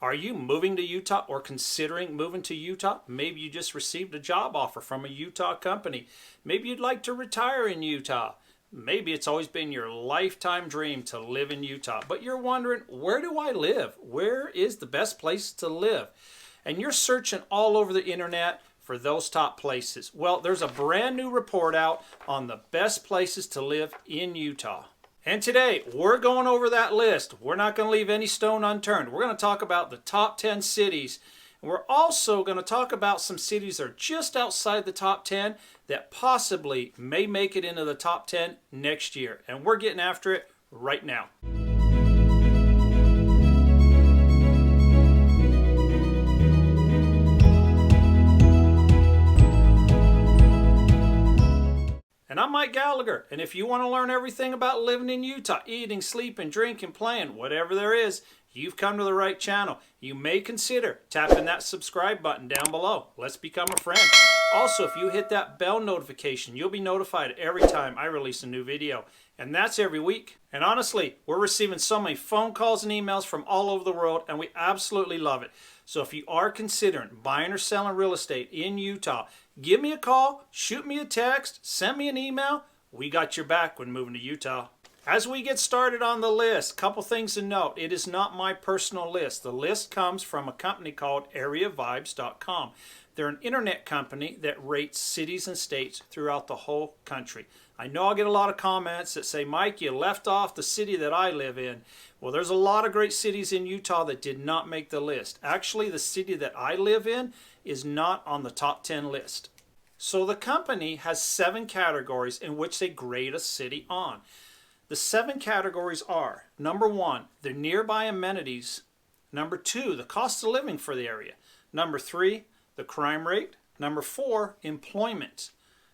Are you moving to Utah or considering moving to Utah? Maybe you just received a job offer from a Utah company. Maybe you'd like to retire in Utah. Maybe it's always been your lifetime dream to live in Utah, but you're wondering, where do I live? Where is the best place to live? And you're searching all over the internet for those top places. Well, there's a brand new report out on the best places to live in Utah. And today, we're going over that list. We're not going to leave any stone unturned. We're going to talk about the top 10 cities. And we're also going to talk about some cities that are just outside the top 10 that possibly may make it into the top 10 next year. And we're getting after it right now. And I'm Mike Gallagher, and if you want to learn everything about living in Utah, eating, sleeping, drinking, playing, whatever there is, you've come to the right channel. You may consider tapping that subscribe button down below. Let's become a friend. Also, if you hit that bell notification, you'll be notified every time I release a new video. And that's every week. And honestly, we're receiving so many phone calls and emails from all over the world, and we absolutely love it. So if you are considering buying or selling real estate in Utah, give me a call, shoot me a text, send me an email. We got your back when moving to Utah. As we get started on the list, a couple things to note. It is not my personal list. The list comes from a company called areavibes.com. They're an internet company that rates cities and states throughout the whole country. I know I'll get a lot of comments that say, Mike, you left off the city that I live in. Well, there's a lot of great cities in Utah that did not make the list. Actually, the city that I live in is not on the top 10 list. So the company has 7 categories in which they grade a city on. The 7 categories are, number 1, the nearby amenities. Number 2, the cost of living for the area. Number 3, the crime rate. Number 4, employment.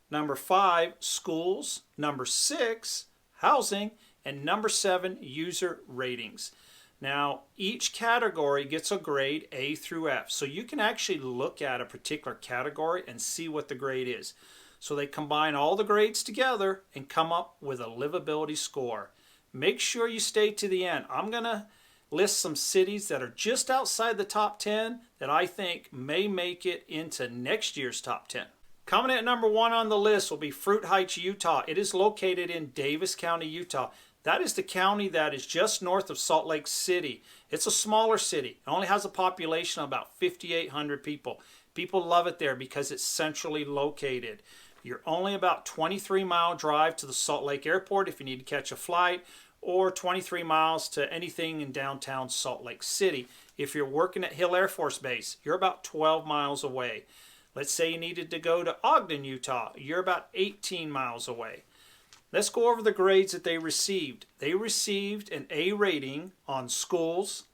Number 5, schools. Number 6, housing. And number 7, user ratings. Now, each category gets a grade A through F. So you can actually look at a particular category and see what the grade is. So they combine all the grades together and come up with a livability score. Make sure you stay to the end. I'm going to list some cities that are just outside the top 10 that I think may make it into next year's top 10. Coming at number 1 on the list will be Fruit Heights, Utah. It is located in Davis County, Utah. That is the county that is just north of Salt Lake City. It's a smaller city. It only has a population of about 5,800 people. People love it there because it's centrally located. You're only about 23-mile drive to the Salt Lake Airport if you need to catch a flight, or 23 miles to anything in downtown Salt Lake City. If you're working at Hill Air Force Base, you're about 12 miles away. Let's say you needed to go to Ogden, Utah. You're about 18 miles away. Let's go over the grades that they received. They received an A rating on schools,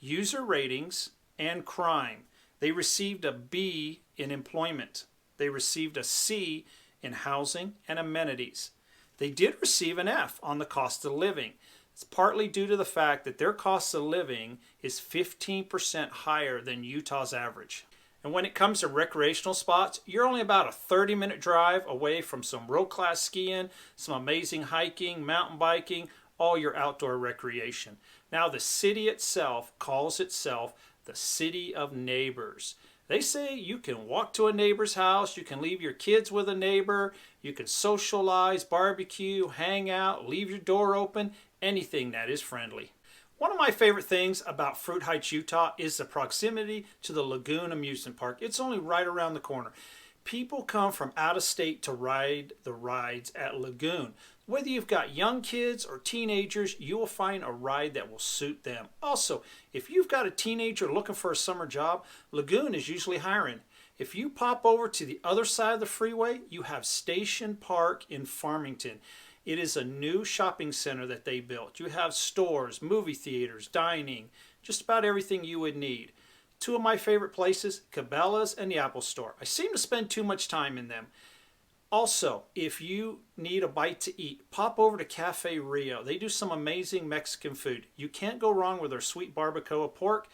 user ratings, and crime. They received a B in employment. They received a C in housing and amenities. They did receive an F on the cost of living. It's partly due to the fact that their cost of living is 15% higher than Utah's average. And when it comes to recreational spots, you're only about a 30-minute drive away from some world-class skiing, some amazing hiking, mountain biking, all your outdoor recreation. Now, the city itself calls itself the City of Neighbors. They say you can walk to a neighbor's house, you can leave your kids with a neighbor, you can socialize, barbecue, hang out, leave your door open, anything that is friendly. One of my favorite things about Fruit Heights, Utah is the proximity to the Lagoon Amusement Park. It's only right around the corner. People come from out of state to ride the rides at Lagoon. Whether you've got young kids or teenagers, you will find a ride that will suit them. Also, if you've got a teenager looking for a summer job, Lagoon is usually hiring. If you pop over to the other side of the freeway, you have Station Park in Farmington. It is a new shopping center that they built. You have stores, movie theaters, dining, just about everything you would need. 2 of my favorite places, Cabela's and the Apple Store. I seem to spend too much time in them. Also, if you need a bite to eat, pop over to Cafe Rio. They do some amazing Mexican food. You can't go wrong with their sweet barbacoa pork.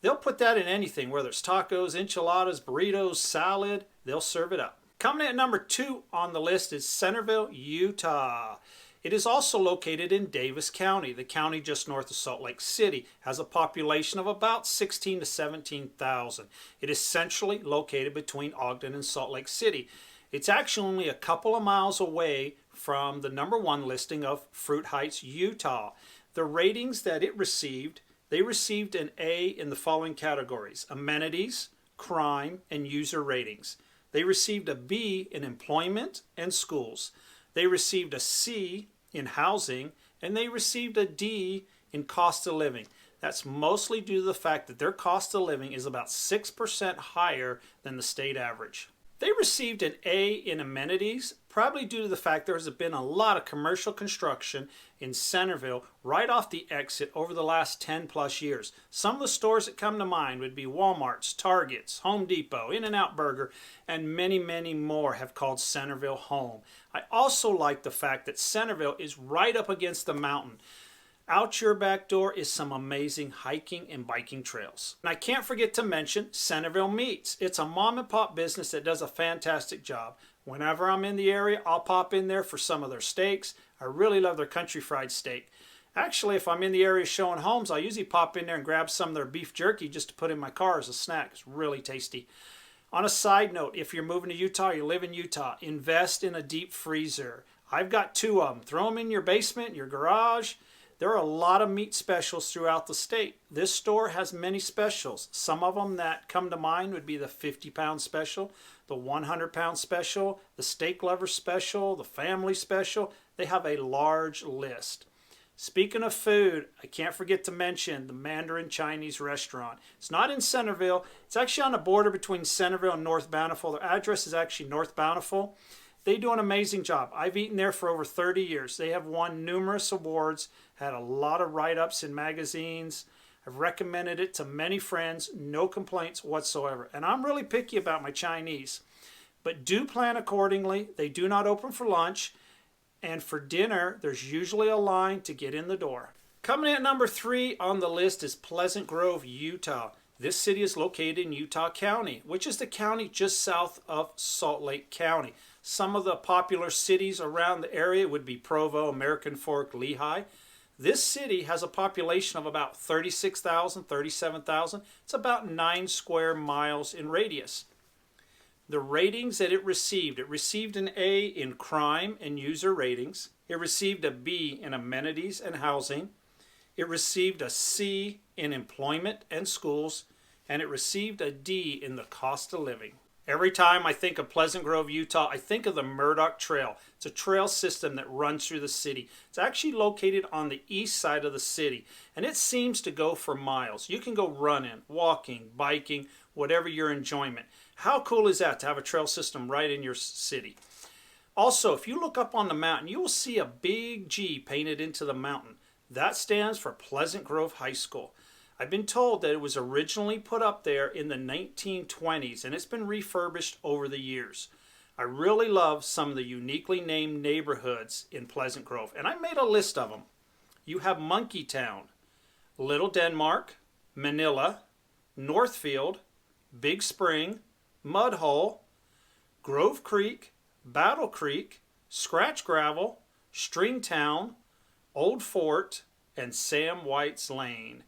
They'll put that in anything, whether it's tacos, enchiladas, burritos, salad, they'll serve it up. Coming in at number 2 on the list is Centerville, Utah. It is also located in Davis County, the county just north of Salt Lake City. Has a population of about 16 to 17,000. It is centrally located between Ogden and Salt Lake City. It's actually only a couple of miles away from the #1 listing of Fruit Heights, Utah. The ratings that it received, they received an A in the following categories: amenities, crime, and user ratings. They received a B in employment and schools. They received a C in housing, and they received a D in cost of living. That's mostly due to the fact that their cost of living is about 6% higher than the state average. They received an A in amenities, probably due to the fact there has been a lot of commercial construction in Centerville right off the exit over the last 10 plus years. Some of the stores that come to mind would be Walmart's, Target's, Home Depot, In-N-Out Burger, and many, many more have called Centerville home. I also like the fact that Centerville is right up against the mountain. Out your back door is some amazing hiking and biking trails. And I can't forget to mention Centerville Meats. It's a mom and pop business that does a fantastic job. Whenever I'm in the area, I'll pop in there for some of their steaks. I really love their country fried steak. Actually, if I'm in the area showing homes, I'll usually pop in there and grab some of their beef jerky just to put in my car as a snack. It's really tasty. On a side note, if you're moving to Utah, you live in Utah, invest in a deep freezer. I've got 2 of them. Throw them in your basement, your garage. There are a lot of meat specials throughout the state. This store has many specials. Some of them that come to mind would be the 50-pound special, the 100-pound special, the steak lover special, the family special. They have a large list. Speaking of food, I can't forget to mention the Mandarin Chinese restaurant. It's not in Centerville. It's actually on the border between Centerville and North Bountiful. Their address is actually North Bountiful. They do an amazing job. I've eaten there for over 30 years. They have won numerous awards, had a lot of write-ups in magazines. I've recommended it to many friends, no complaints whatsoever. And I'm really picky about my Chinese. But do plan accordingly. They do not open for lunch. And for dinner, there's usually a line to get in the door. Coming in at number 3 on the list is Pleasant Grove, Utah. This city is located in Utah County, which is the county just south of Salt Lake County. Some of the popular cities around the area would be Provo, American Fork, Lehigh. This city has a population of about 36,000, 37,000. It's about 9 square miles in radius. The ratings that it received an A in crime and user ratings. It received a B in amenities and housing. It received a C in employment and schools. And it received a D in the cost of living. Every time I think of Pleasant Grove, Utah, I think of the Murdoch Trail. It's a trail system that runs through the city. It's actually located on the east side of the city, and it seems to go for miles. You can go running, walking, biking, whatever your enjoyment. How cool is that to have a trail system right in your city? Also, if you look up on the mountain, you will see a big G painted into the mountain. That stands for Pleasant Grove High School. I've been told that it was originally put up there in the 1920s, and it's been refurbished over the years. I really love some of the uniquely named neighborhoods in Pleasant Grove, and I made a list of them. You have Monkey Town, Little Denmark, Manila, Northfield, Big Spring, Mudhole, Grove Creek, Battle Creek, Scratch Gravel, Stringtown, Old Fort, and Sam White's Lane.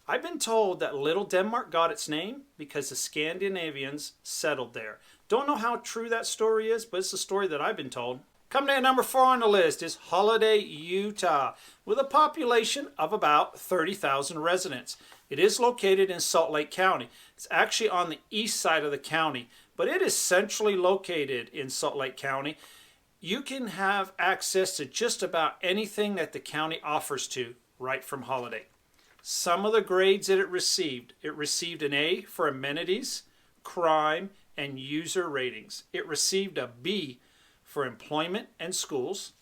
I've been told that Little Denmark got its name because the Scandinavians settled there. Don't know how true that story is, but it's the story that I've been told. Coming in at number 4 on the list is Holiday, Utah, with a population of about 30,000 residents. It is located in Salt Lake County. It's actually on the east side of the county, but it is centrally located in Salt Lake County. You can have access to just about anything that the county offers to right from Holiday. Some of the grades that it received an A for amenities, crime, and user ratings. It received a B for employment and schools,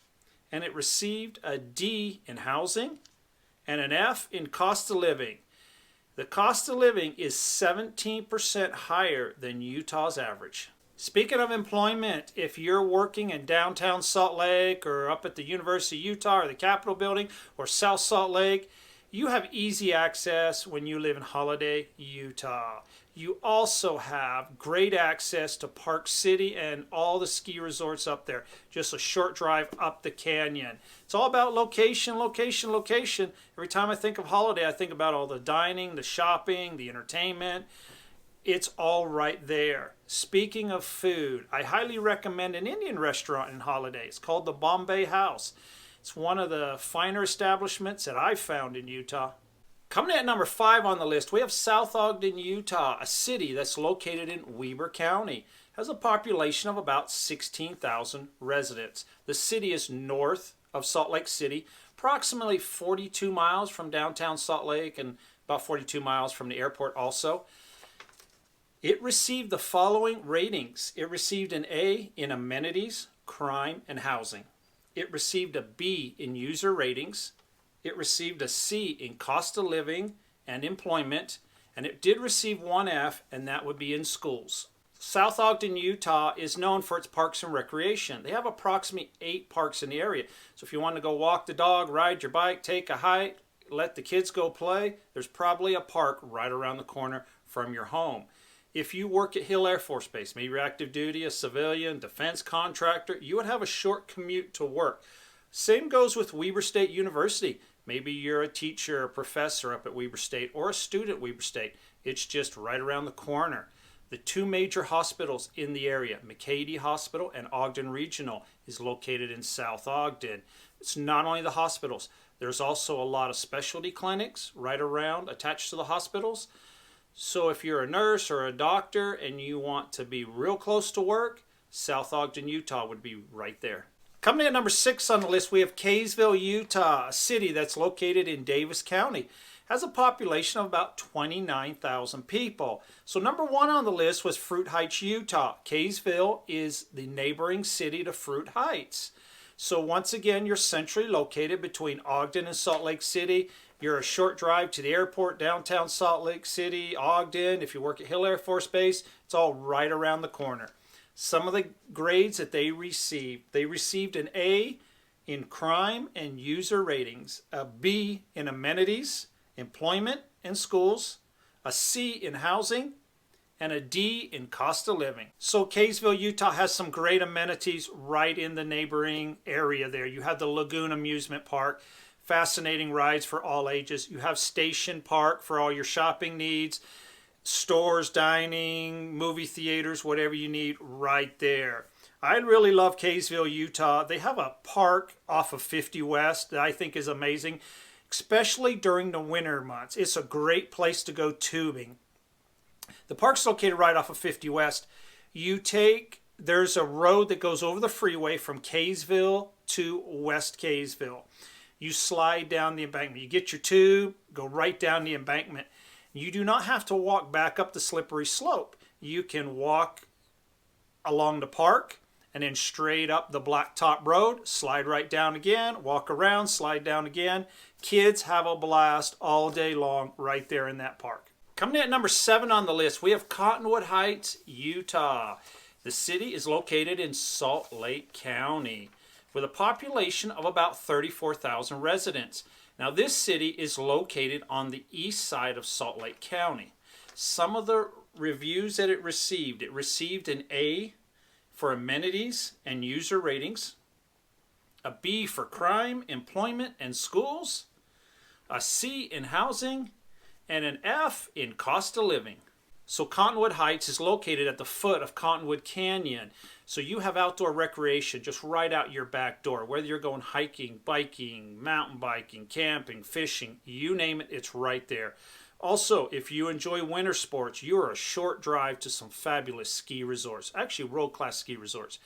and it received a D in housing and an F in cost of living. The cost of living is 17% higher than Utah's average. Speaking of employment, if you're working in downtown Salt Lake or up at the University of Utah or the Capitol Building or South Salt Lake, You have easy access when you live in Holiday, Utah. You also have great access to Park City and all the ski resorts up there. Just a short drive up the canyon. It's all about location, location, location. Every time I think of Holiday, I think about all the dining, the shopping, the entertainment. It's all right there. Speaking of food, I highly recommend an Indian restaurant in Holiday. It's called the Bombay House. It's one of the finer establishments that I've found in Utah. Coming in at number 5 on the list, we have South Ogden, Utah, a city that's located in Weber County. It has a population of about 16,000 residents. The city is north of Salt Lake City, approximately 42 miles from downtown Salt Lake and about 42 miles from the airport also. It received the following ratings. It received an A in amenities, crime, and housing. It received a B in user ratings. It received a C in cost of living and employment. And it did receive one F, and that would be in schools. South Ogden, Utah is known for its parks and recreation. They have approximately 8 parks in the area. So if you want to go walk the dog, ride your bike, take a hike, let the kids go play, there's probably a park right around the corner from your home. If you work at Hill Air Force Base, maybe you're active duty, a civilian, defense contractor, you would have a short commute to work. Same goes with Weber State University. Maybe you're a teacher, a professor up at Weber State, or a student at Weber State. It's just right around the corner. The 2 major hospitals in the area, McCady Hospital and Ogden Regional, is located in South Ogden. It's not only the hospitals. There's also a lot of specialty clinics right around attached to the hospitals. So if you're a nurse or a doctor and you want to be real close to work, South Ogden, Utah would be right there. Coming in at number 6 on the list, we have KAYSVILLE, Utah, a city that's located in Davis County. Has a population of about 29,000 people. So number 1 on the list was Fruit Heights, Utah. KAYSVILLE is the neighboring city to Fruit Heights. So once again, you're centrally located between Ogden and Salt Lake City. You're a short drive to the airport, downtown Salt Lake City, Ogden. If you work at Hill Air Force Base, it's all right around the corner. Some of the grades that they received an A in crime and user ratings, a B in amenities, employment, and schools, a C in housing, and a D in cost of living. So KAYSVILLE, Utah has some great amenities right in the neighboring area there. You have the Lagoon Amusement Park, fascinating rides for all ages. You have Station Park for all your shopping needs, stores, dining, movie theaters, whatever you need right there. I really love KAYSVILLE, Utah. They have a park off of 50 West that I think is amazing, especially during the winter months. It's a great place to go tubing. The park's located right off of 50 West. There's a road that goes over the freeway from KAYSVILLE to West KAYSVILLE. You slide down the embankment. You get your tube, go right down the embankment. You do not have to walk back up the slippery slope. You can walk along the park and then straight up the blacktop road, slide right down again, walk around, slide down again. Kids have a blast all day long right there in that park. Coming in at number 7 on the list, we have Cottonwood Heights, Utah. The city is located in Salt Lake County with a population of about 34,000 residents. Now this city is located on the east side of Salt Lake County. Some of the reviews that it received an A for amenities and user ratings, a B for crime, employment, and schools, a C in housing, and an F in cost of living. So Cottonwood Heights is located at the foot of Cottonwood Canyon. So you have outdoor recreation just right out your back door. Whether you're going hiking, biking, mountain biking, camping, fishing, you name it, it's right there. Also, if you enjoy winter sports, you're a short drive to some fabulous ski resorts, actually world-class ski resorts.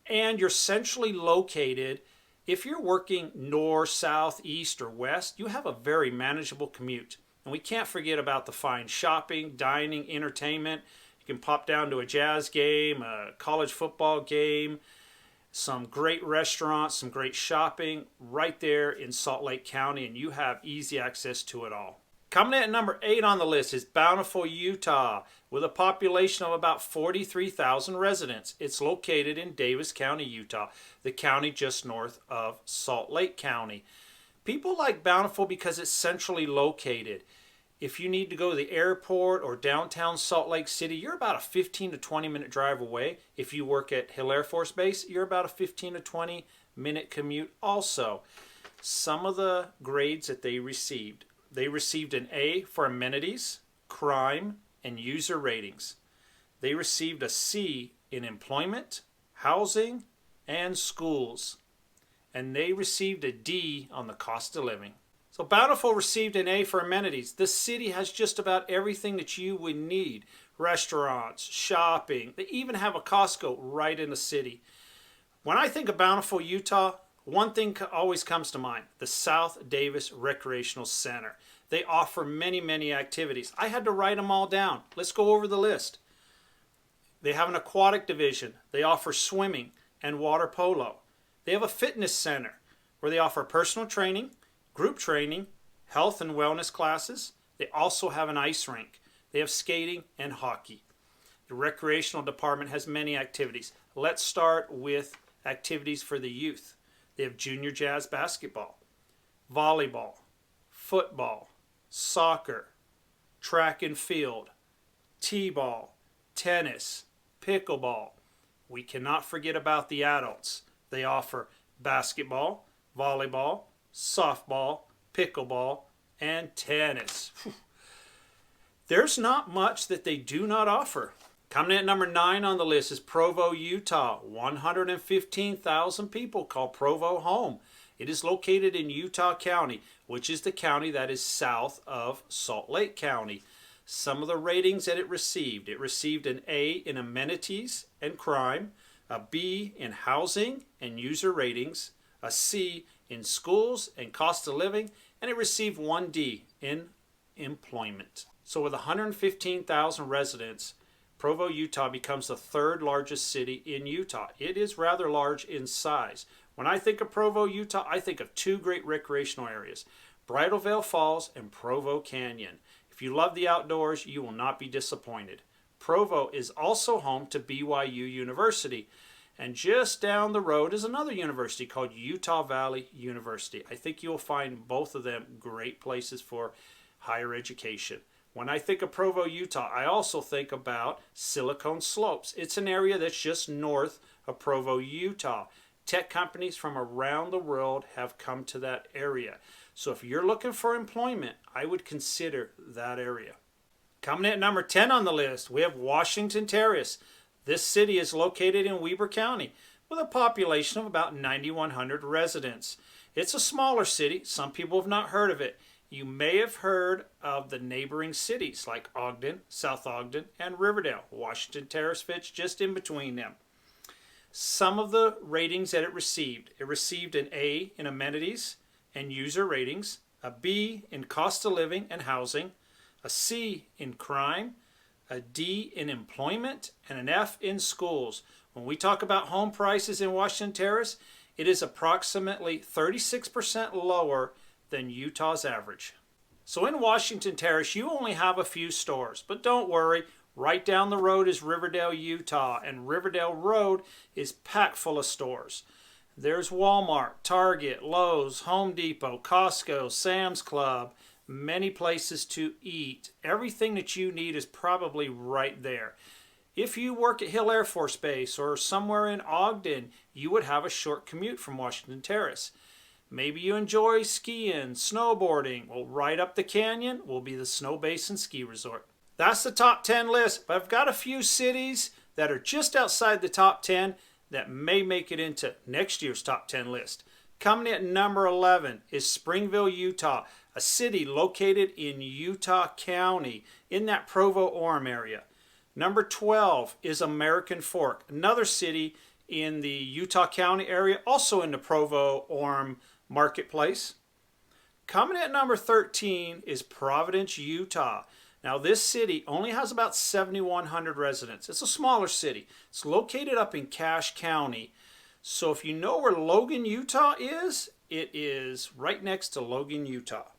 And you're centrally located. If you're working north, south, east, or west, you have a very manageable commute. And we can't forget about the fine shopping, dining, entertainment. You can pop down to a jazz game, a college football game, some great restaurants, some great shopping right there in Salt Lake County, and you have easy access to it all. Coming in at number 8 on the list is Bountiful, Utah, with a population of about 43,000 residents. It's located in Davis County, Utah, the county just north of Salt Lake County. People like Bountiful because it's centrally located. If you need to go to the airport or downtown Salt Lake City, you're about a 15 to 20 minute drive away. If you work at Hill Air Force Base, you're about a 15 to 20 minute commute also. Some of the grades that they received an A for amenities, crime, and user ratings. They received a C in employment, housing, and schools. And they received a D on the cost of living. So Bountiful received an A for amenities. The city has just about everything that you would need. Restaurants, shopping. They even have a Costco right in the city. When I think of Bountiful, Utah, one thing always comes to mind: the South Davis Recreational Center. They offer many, many activities. I had to write them all down. Let's go over the list. They have an aquatic division. They offer swimming and water polo. They have a fitness center where they offer personal training, group training, health and wellness classes. They also have an ice rink. They have skating and hockey. The recreational department has many activities. Let's start with activities for the youth. They have junior jazz basketball, volleyball, football, soccer, track and field, t-ball, tennis, pickleball. We cannot forget about the adults. They offer basketball, volleyball, softball, pickleball, and tennis. There's not much that they do not offer. Coming in at number 9 on the list is Provo, Utah. 115,000 people call Provo home. It is located in Utah County, which is the county that is south of Salt Lake County. Some of the ratings that it received an A in amenities and crime, a B in housing and user ratings, a C in schools and cost of living, and it received 1 D in employment. So with 115,000 residents, Provo, Utah becomes the 3rd largest city in Utah. It is rather large in size. When I think of Provo, Utah, I think of 2 great recreational areas: Bridal Veil Falls and Provo Canyon. If you love the outdoors, you will not be disappointed. Provo is also home to BYU University. And just down the road is another university called Utah Valley University. I think you'll find both of them great places for higher education. When I think of Provo, Utah, I also think about Silicon Slopes. It's an area that's just north of Provo, Utah. Tech companies from around the world have come to that area. So if you're looking for employment, I would consider that area. Coming in at number 10 on the list, we have Washington Terrace. This city is located in Weber County with a population of about 9,100 residents. It's a smaller city. Some people have not heard of it. You may have heard of the neighboring cities like Ogden, South Ogden, and Riverdale. Washington Terrace fits just in between them. Some of the ratings that it received an A in amenities and user ratings, a B in cost of living and housing, a C in crime, a D in employment, and an F in schools. When we talk about home prices in Washington Terrace, it is approximately 36% lower than Utah's average. So in Washington Terrace, you only have a few stores, but don't worry, right down the road is Riverdale, Utah, and Riverdale Road is packed full of stores. There's Walmart, Target, Lowe's, Home Depot, Costco, Sam's Club, many places to eat. Everything that you need is probably right there. If you work at Hill Air Force Base or somewhere in Ogden, you would have a short commute from Washington Terrace. Maybe you enjoy skiing, snowboarding. Well, right up the canyon will be the Snow Basin Ski Resort. That's the top 10 list, but I've got a few cities that are just outside the top 10 that may make it into next year's top 10 list. Coming in at number 11 is Springville, Utah, a city located in Utah County in that Provo-Orem area. Number 12 is American Fork, another city in the Utah County area, also in the Provo-Orem marketplace. Coming at number 13 is Providence, Utah. Now this city only has about 7,100 residents. It's a smaller city. It's located up in Cache County. So if you know where Logan, Utah is, it is right next to Logan, Utah.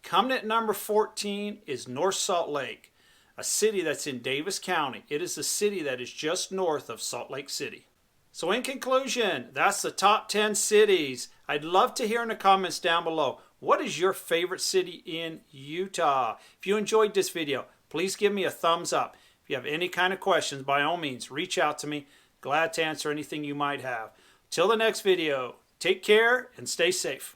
Coming at number 14 is North Salt Lake, a city that's in Davis County. It is the city that is just north of Salt Lake City. So in conclusion, that's the top 10 cities I'd love to hear in the comments down below, what is your favorite city in Utah? If you enjoyed this video, please give me a thumbs up. If you have any kind of questions, by all means, reach out to me. Glad to answer anything you might have. Till the next video, take care and stay safe.